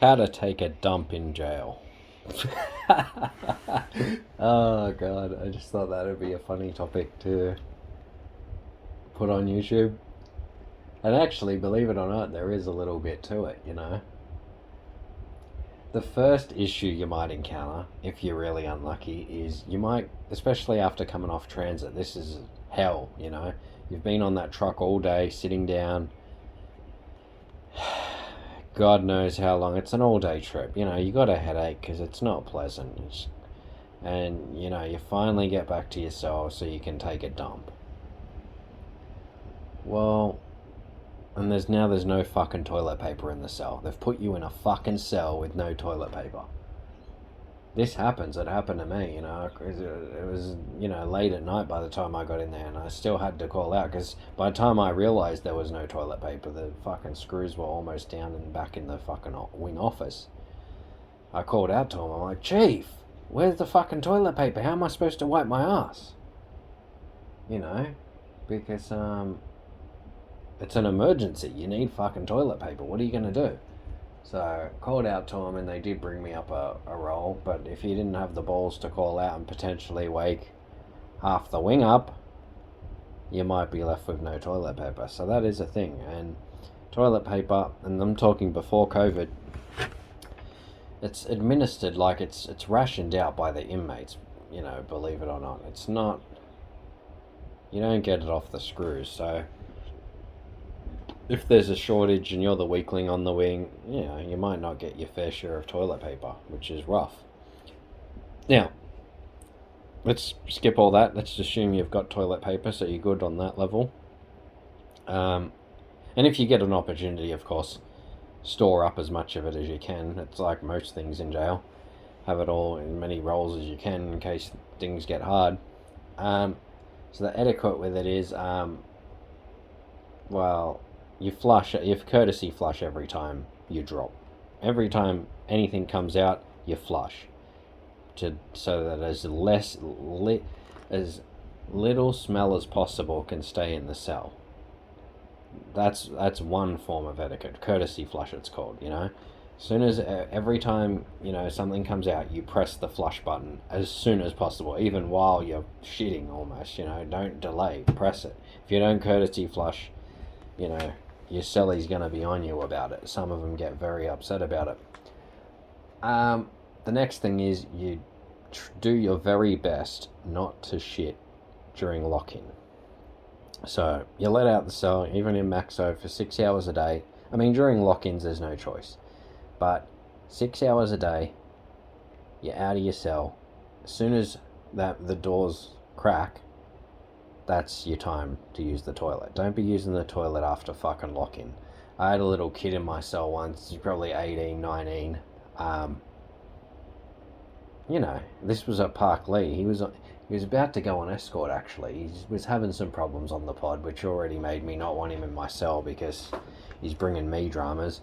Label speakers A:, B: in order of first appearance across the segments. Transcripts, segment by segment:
A: How to take a dump in jail. Oh god, I just thought that would be a funny topic to put on YouTube. And actually, believe it or not, there is a little bit to it, you know. The first issue you might encounter, if you're really unlucky, is you might, especially after coming off transit, this is hell, you know. You've been on that truck all day, sitting down, God knows how long. It's an all-day trip, you know. You got a headache because it's not pleasant. And, you know, you finally get back to your cell so you can take a dump. Well, and there's no fucking toilet paper in the cell. They've put you in a fucking cell with no toilet paper. This happens. It happened to me, you know. It was, you know, late at night by the time I got in there, and I still had to call out because by the time I realised there was no toilet paper, the fucking screws were almost down and back in the fucking wing office. I called out to him. I'm like, Chief, where's the fucking toilet paper? How am I supposed to wipe my ass? You know, because it's an emergency. You need fucking toilet paper. What are you gonna do? So I called out to them and they did bring me up a roll, but if you didn't have the balls to call out and potentially wake half the wing up, you might be left with no toilet paper. So that is a thing. And toilet paper, and I'm talking before COVID, it's administered like it's rationed out by the inmates, you know, believe it or not. It's not, you don't get it off the screws. So if there's a shortage and you're the weakling on the wing, you know, you might not get your fair share of toilet paper, which is rough. Now, let's skip all that. Let's assume you've got toilet paper, so you're good on that level. And if you get an opportunity, of course, store up as much of it as you can. It's like most things in jail. Have it all in many rolls as you can in case things get hard. So the etiquette with it is, well, you courtesy flush every time you drop. Every time anything comes out, you flush, so that as little smell as possible can stay in the cell. That's one form of etiquette. Courtesy flush, it's called. You know, as soon as every time, you know, something comes out, you press the flush button as soon as possible, even while you're shitting almost. You know, don't delay. Press it. If you don't courtesy flush, you know, your cellie's going to be on you about it. Some of them get very upset about it. The next thing is you do your very best not to shit during lock-in. So you let out the cell, even in Maxo, for 6 hours a day. I mean, during lock-ins there's no choice. But 6 hours a day, you're out of your cell. As soon as the doors crack, that's your time to use the toilet. Don't be using the toilet after fucking lock-in. I had a little kid in my cell once. He's probably 18, 19. You know, this was at Park Lee. He was about to go on escort, actually. He was having some problems on the pod, which already made me not want him in my cell because he's bringing me dramas.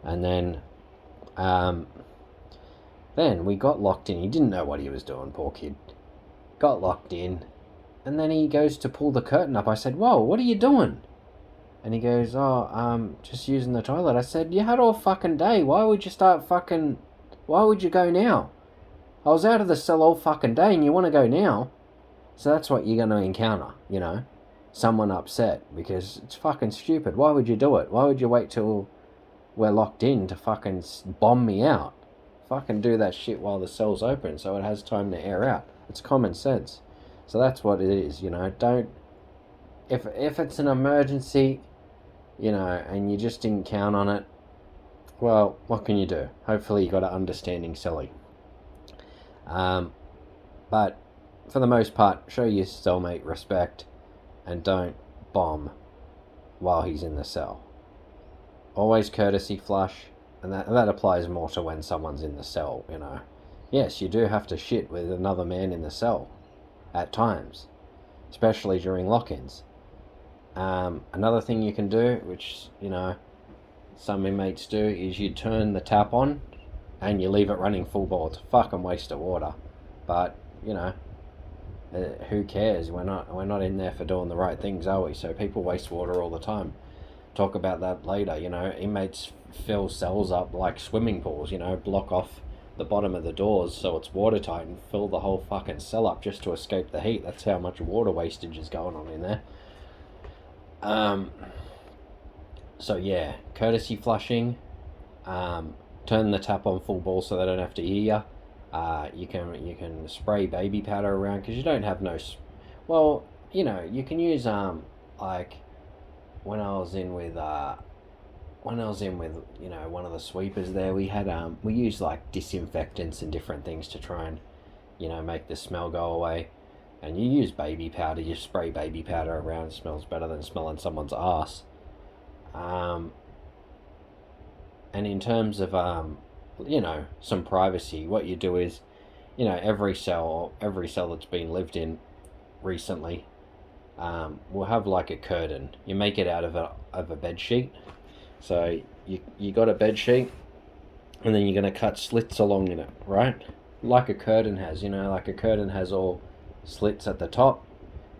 A: And then we got locked in. He didn't know what he was doing, poor kid. Got locked in. And then he goes to pull the curtain up. I said, whoa, what are you doing? And he goes, just using the toilet. I said, you had all fucking day. Why would you go now? I was out of the cell all fucking day and you want to go now? So that's what you're going to encounter, you know? Someone upset because it's fucking stupid. Why would you do it? Why would you wait till we're locked in to fucking bomb me out? Fucking do that shit while the cell's open so it has time to air out. It's common sense. So that's what it is, you know? Don't... If it's an emergency, you know, and you just didn't count on it, well, what can you do? Hopefully you got an understanding cellie. But for the most part, show your cellmate respect and don't bomb while he's in the cell. Always courtesy flush, and that applies more to when someone's in the cell, you know. Yes, you do have to shit with another man in the cell at times, especially during lock-ins. Another thing you can do, which, you know, some inmates do, is you turn the tap on and you leave it running full bore. It's a fucking waste of water. But, you know, who cares? We're not in there for doing the right things, are we? So people waste water all the time. talk about that later. You know, inmates fill cells up like swimming pools. You know, block off the bottom of the doors so it's watertight and fill the whole fucking cell up just to escape the heat. That's how much water wastage is going on in there. So yeah, courtesy flushing. Turn the tap on full ball so they don't have to hear you. You can spray baby powder around because you don't have no. Well, you know, you can use like when I was in with you know, one of the sweepers there, we had we used like disinfectants and different things to try and, you know, make the smell go away. And you use baby powder, you spray baby powder around, it smells better than smelling someone's ass. And in terms of you know, some privacy, what you do is, you know, every cell that's been lived in recently will have like a curtain. You make it out of a bed sheet. So you got a bed sheet, and then you're going to cut slits along in it, right? Like a curtain has, you know, like a curtain has all slits at the top,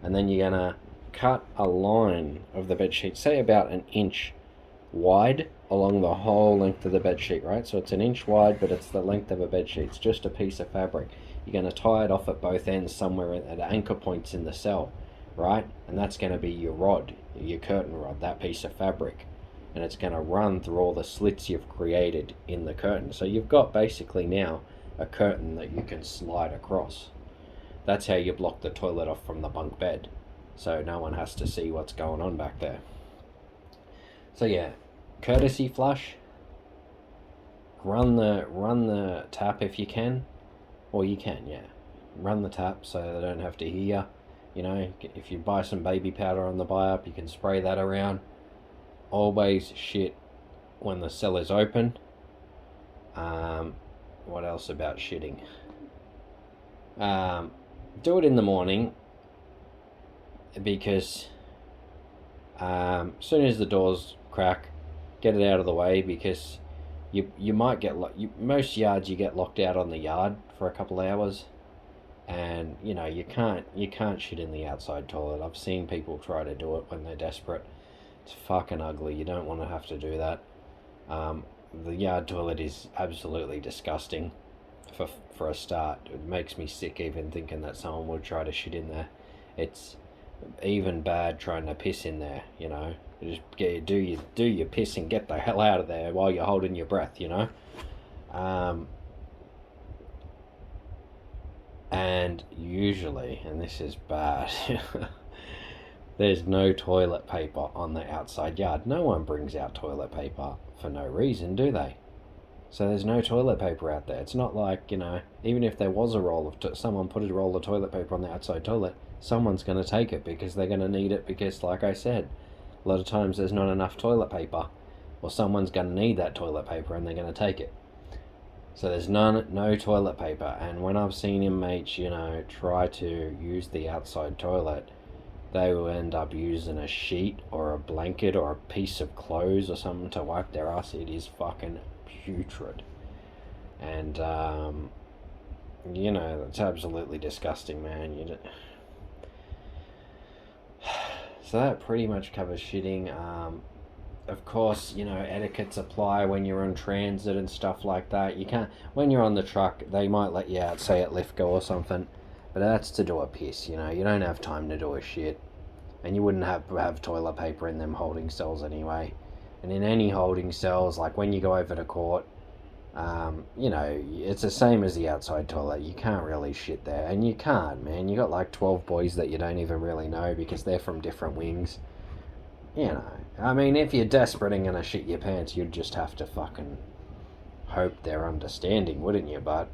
A: and then you're going to cut a line of the bed sheet, say about an inch wide along the whole length of the bed sheet, right? So it's an inch wide, but it's the length of a bed sheet. It's just a piece of fabric. You're going to tie it off at both ends somewhere at anchor points in the cell, right? And that's going to be your rod, your curtain rod, that piece of fabric. And it's going to run through all the slits you've created in the curtain. So you've got basically now a curtain that you can slide across. That's how you block the toilet off from the bunk bed, so no one has to see what's going on back there. So yeah, courtesy flush. Run the tap if you can, or you can, yeah. Run the tap so they don't have to hear. You know, if you buy some baby powder on the buy up, you can spray that around. Always shit when the cell is open. What else about shitting? Do it in the morning, because as soon as the doors crack, get it out of the way, because you might get most yards you get locked out on the yard for a couple of hours, and you know you can't shit in the outside toilet. I've seen people try to do it when they're desperate. It's fucking ugly. You don't want to have to do that. The yard toilet is absolutely disgusting. For a start, it makes me sick even thinking that someone would try to shit in there. It's even bad trying to piss in there. You know, you just do your piss and get the hell out of there while you're holding your breath. You know. And usually, and this is bad. There's no toilet paper on the outside yard. No one brings out toilet paper for no reason, do they? So there's no toilet paper out there. It's not like, you know, even if there was a roll of someone put a roll of toilet paper on the outside toilet, someone's going to take it because they're going to need it, because like I said, a lot of times there's not enough toilet paper, or someone's going to need that toilet paper and they're going to take it. So there's no toilet paper. And when I've seen inmates, you know, try to use the outside toilet, they will end up using a sheet or a blanket or a piece of clothes or something to wipe their ass. It is fucking putrid. And, you know, that's absolutely disgusting, man. So that pretty much covers shitting. Of course, you know, etiquettes apply when you're on transit and stuff like that. You can't, when you're on the truck, they might let you out, say at Lithgow or something, but that's to do a piss, you know. You don't have time to do a shit. And you wouldn't have toilet paper in them holding cells anyway. And in any holding cells, like when you go over to court, you know, it's the same as the outside toilet. You can't really shit there. And you can't, man. You got like 12 boys that you don't even really know because they're from different wings. You know, I mean, if you're desperate and gonna shit your pants, you'd just have to fucking hope they're understanding, wouldn't you? But,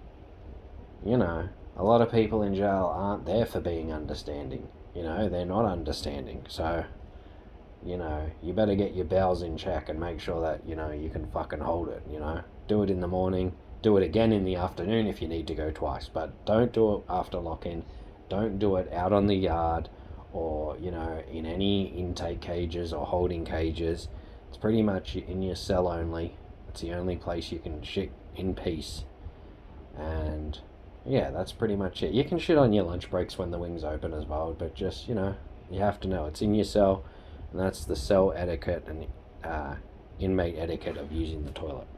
A: you know, a lot of people in jail aren't there for being understanding. You know, they're not understanding. So, you know, you better get your bowels in check and make sure that, you know, you can fucking hold it, you know. Do it in the morning. Do it again in the afternoon if you need to go twice. But don't do it after lock-in. Don't do it out on the yard or, you know, in any intake cages or holding cages. It's pretty much in your cell only. It's the only place you can shit in peace. And yeah, that's pretty much it. You can shit on your lunch breaks when the wing's open as well, but just, you know, you have to know it's in your cell, and that's the cell etiquette. And inmate etiquette of using the toilet.